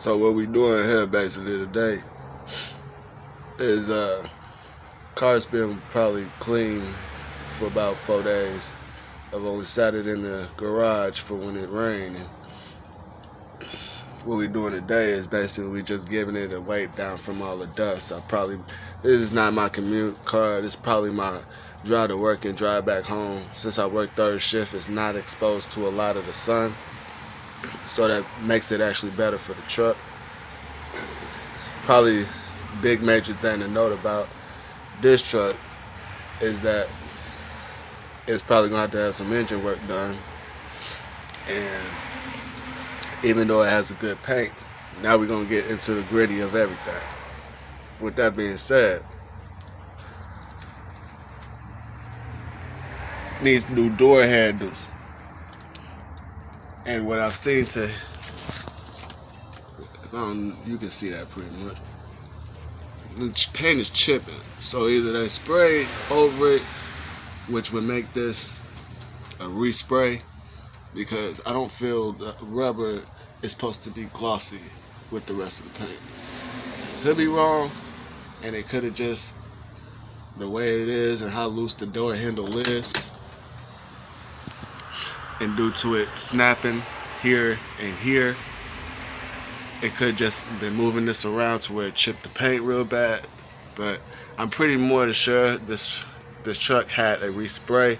So what we doing here basically today is car's been probably clean for about 4 days. I've only sat it in the garage for when it rained. And what we doing today is basically we just giving it a weight down from all the dust. This is not my commute car. This is probably my drive to work and drive back home. Since I work third shift, it's not exposed to a lot of the sun, so that makes it actually better for the truck. Probably big major thing to note about this truck is that it's probably going to have some engine work done. And even though it has a good paint, now we're going to get into the gritty of everything. With that being said, needs new door handles. And what I've seen you can see that pretty much. The paint is chipping. So either they spray over it, which would make this a respray, because I don't feel the rubber is supposed to be glossy with the rest of the paint. Could be wrong, and it could have just, the way it is and how loose the door handle is, and due to it snapping here and here, it could just been moving this around to where it chipped the paint real bad. But I'm pretty more than sure this truck had a respray.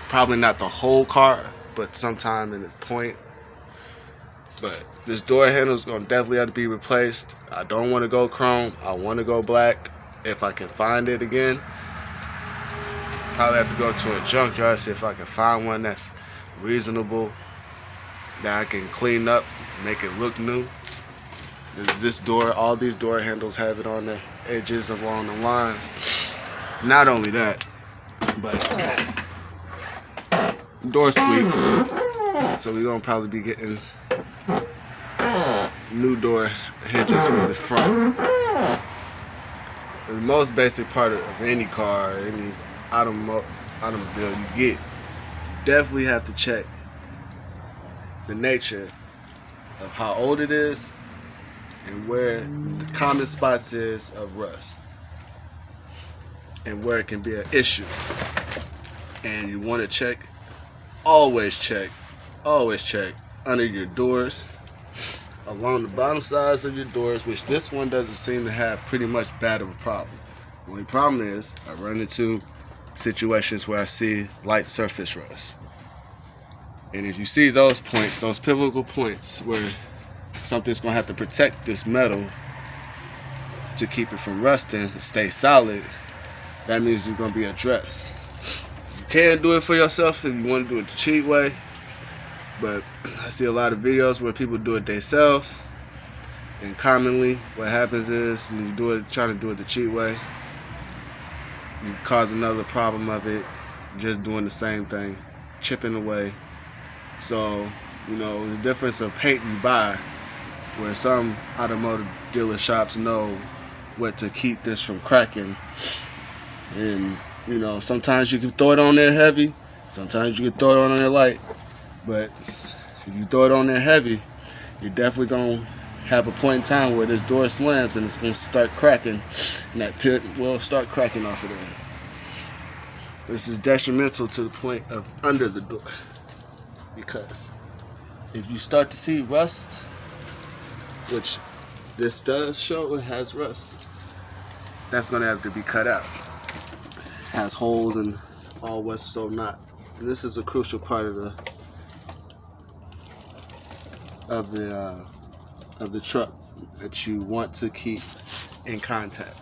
Probably not the whole car, but sometime in the point. But this door handle is going to definitely have to be replaced. I don't want to go chrome. I want to go black if I can find it again. Probably have to go to a junkyard, see if I can find one that's reasonable, that I can clean up, make it look new. All these door handles have it on the edges along the lines. Not only that, but door squeaks. So we're gonna probably be getting new door hinges from the front. The most basic part of any car, any automobile you get, definitely have to check the nature of how old it is and where the common spots is of rust and where it can be an issue. And you want to check, always check under your doors, along the bottom sides of your doors, which this one doesn't seem to have pretty much bad of a problem. The only problem is I run into situations where I see light surface rust. And if you see those points, those pivotal points where something's going to have to protect this metal to keep it from rusting and stay solid, that means it's going to be addressed. You can do it for yourself if you want to do it the cheap way, but I see a lot of videos where people do it themselves, and commonly what happens is when you trying to do it the cheap way, you cause another problem of it just doing the same thing, chipping away. So, the difference of paint you buy, where some automotive dealer shops know what to keep this from cracking. And, sometimes you can throw it on there heavy, sometimes you can throw it on there light. But if you throw it on there heavy, you're definitely going to have a point in time where this door slams and it's going to start cracking, and that pit will start cracking off of there. This is detrimental to the point of under the door. Because if you start to see rust, which this does show it has rust, that's going to have to be cut out. It has holes and all what's so not. And this is a crucial part of the truck that you want to keep in contact.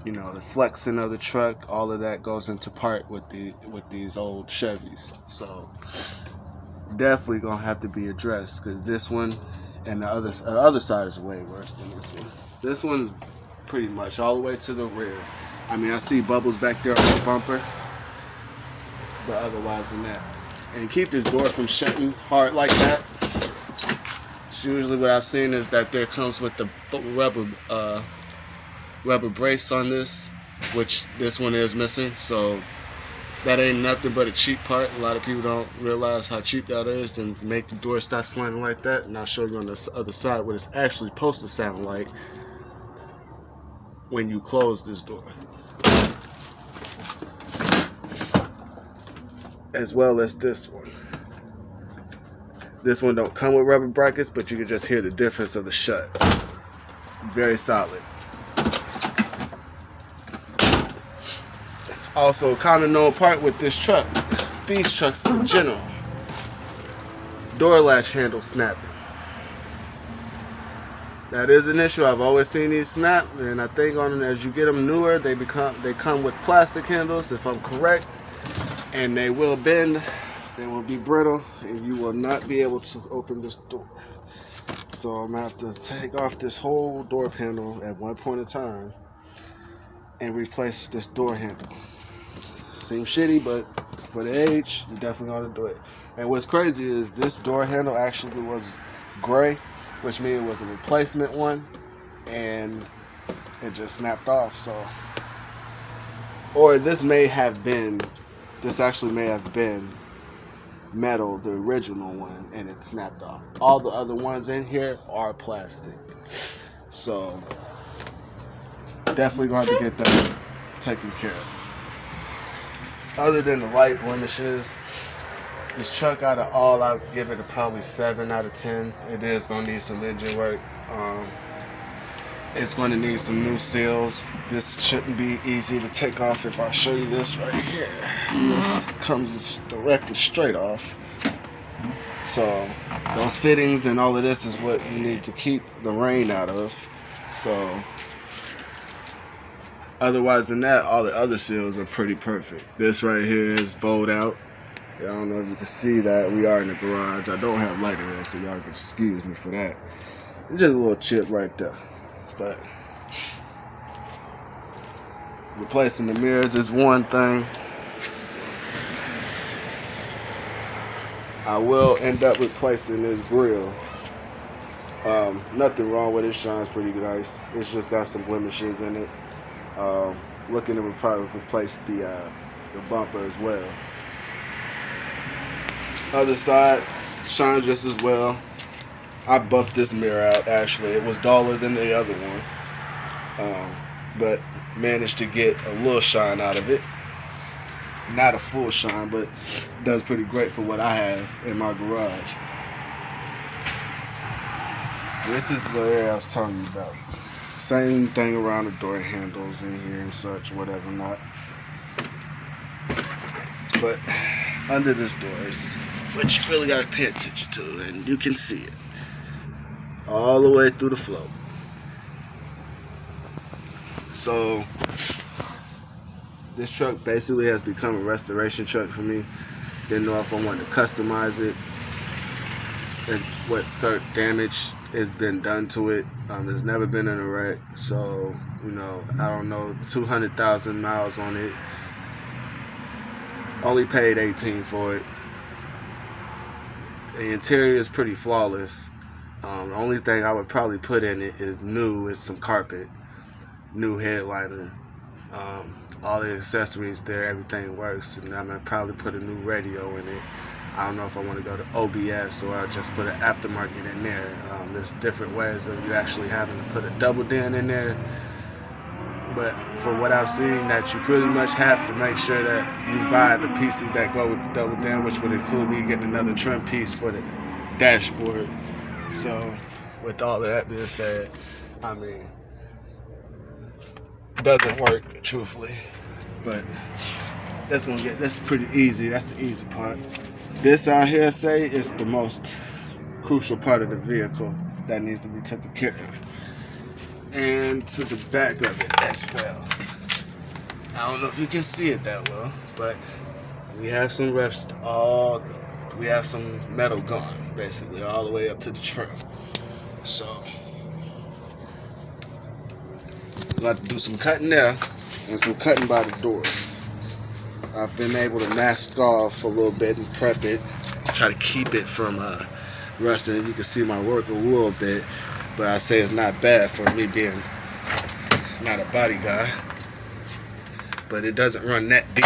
The flexing of the truck, all of that goes into part with these old Chevys. So definitely gonna have to be addressed, because this one and the other side is way worse than this one. This one's pretty much all the way to the rear. I mean, I see bubbles back there on the bumper, but otherwise than that. And keep this door from shutting hard like that. Usually what I've seen is that there comes with the rubber brace on this, which this one is missing. So That ain't nothing but a cheap part. A lot of people don't realize how cheap that is and make the door stop slamming like that. And I'll show you on the other side what it's actually supposed to sound like when you close this door. As well as this one. This one don't come with rubber brackets, but you can just hear the difference of the shut. Very solid. Also, kind of known part with this truck, these trucks in general, door latch handle snapping. That is an issue. I've always seen these snap, and I think as you get them newer, they come with plastic handles, if I'm correct, and they will bend, they will be brittle, and you will not be able to open this door. So I'm gonna have to take off this whole door panel at one point in time and replace this door handle. Seems shitty, but for the age, you definitely ought to do it. And what's crazy is this door handle actually was gray, which means it was a replacement one, and it just snapped off. So, or this actually may have been metal, the original one, and it snapped off. All the other ones in here are plastic. So, definitely going to get that taken care of. Other than the light blemishes, this truck out of all, I'd give it probably 7 out of 10. It is going to need some engine work. It's going to need some new seals. This shouldn't be easy to take off if I show you this right here. This comes directly straight off. So those fittings and all of this is what you need to keep the rain out of. So otherwise than that, all the other seals are pretty perfect. This right here is bowed out. I don't know if you can see that. We are in the garage. I don't have light in here, so y'all can excuse me for that. It's just a little chip right there. But replacing the mirrors is one thing. I will end up replacing this grill. Nothing wrong with it. Shines pretty nice. It's just got some blemishes in it. Looking to probably replace the bumper as well. Other side shines just as well. I buffed this mirror out. Actually, it was duller than the other one, but managed to get a little shine out of it. Not a full shine, but it does pretty great for what I have in my garage. This is the area I was telling you about. Same thing around the door handles in here and such, whatever not. But under this door is what you really got to pay attention to, and you can see it all the way through the flow. So this truck basically has become a restoration truck for me. Didn't know if I wanted to customize it and what certain damage has been done to it. It's never been in a wreck, so I don't know, 200,000 miles on it. Only paid $18 for it. The interior is pretty flawless. The only thing I would probably put in it is some carpet, new headliner, all the accessories there, everything works, and I'm gonna probably put a new radio in it. I don't know if I want to go to OBS or I'll just put an aftermarket in there. There's different ways of you actually having to put a double din in there. But from what I've seen, that you pretty much have to make sure that you buy the pieces that go with the double din, which would include me getting another trim piece for the dashboard. So, with all of that being said, I mean, it doesn't work, truthfully. But that's pretty easy. That's the easy part. This out here, is the most crucial part of the vehicle that needs to be taken care of. And to the back of it as well. I don't know if you can see it that well, but we have some rust we have some metal gone, basically, all the way up to the trim. So we'll have to do some cutting there and some cutting by the door. I've been able to mask off a little bit and prep it, try to keep it from rusting. You can see my work a little bit, but I say it's not bad for me being not a body guy. But it doesn't run that deep.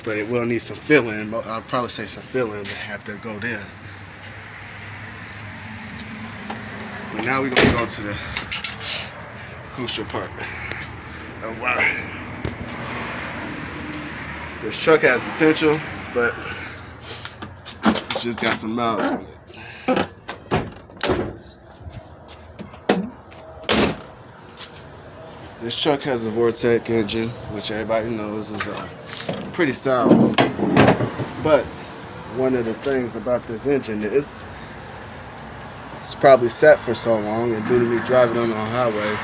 but it will need some filling. I'll probably say some filling to have to go there. But now we're gonna go to the crucial part of why this truck has potential, but it's just got some miles on it. This truck has a Vortec engine, which everybody knows is pretty sound. But one of the things about this engine is it's probably sat for so long, and due to me driving on the highway,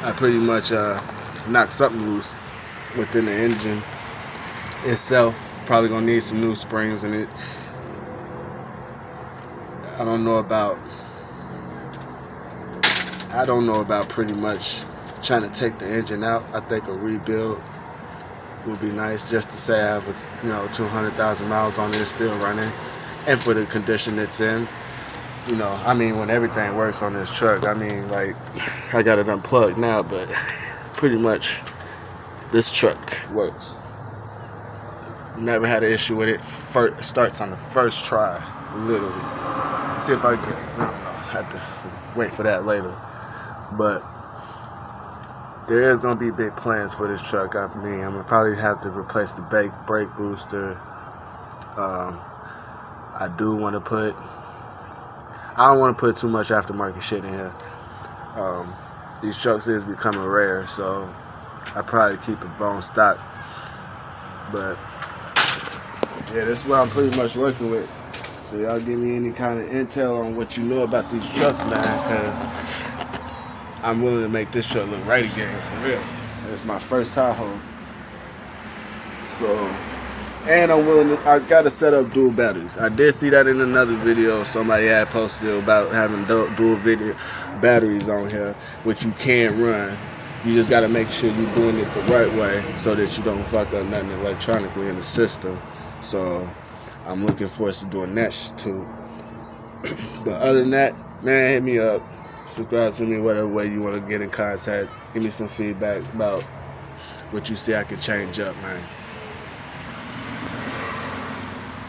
I pretty much knocked something loose within the engine itself. Probably gonna need some new springs in it. I don't know about pretty much trying to take the engine out. I think a rebuild would be nice, just to say I have 200,000 miles on it, still running, and for the condition it's in. I mean, when everything works on this truck, I mean, like, I got it unplugged now, but pretty much this truck works. Never had an issue with it. Starts on the first try, literally. See if I can, I don't know, have to wait for that later. But there is going to be big plans for this truck. I'm going to probably have to replace the brake booster. I don't want to put too much aftermarket shit in here. These trucks is becoming rare, so I probably keep a bone stock. But yeah, that's what I'm pretty much working with. So y'all give me any kind of intel on what you know about these trucks, man, because I'm willing to make this truck look right again, for real. And it's my first Tahoe. So, and I gotta set up dual batteries. I did see that in another video somebody had posted about having dual batteries on here, which you can run. You just gotta make sure you're doing it the right way so that you don't fuck up nothing electronically in the system. So, I'm looking forward to doing that too. But other than that, man, hit me up. Subscribe to me whatever way you want to get in contact. Give me some feedback about what you see I can change up, man.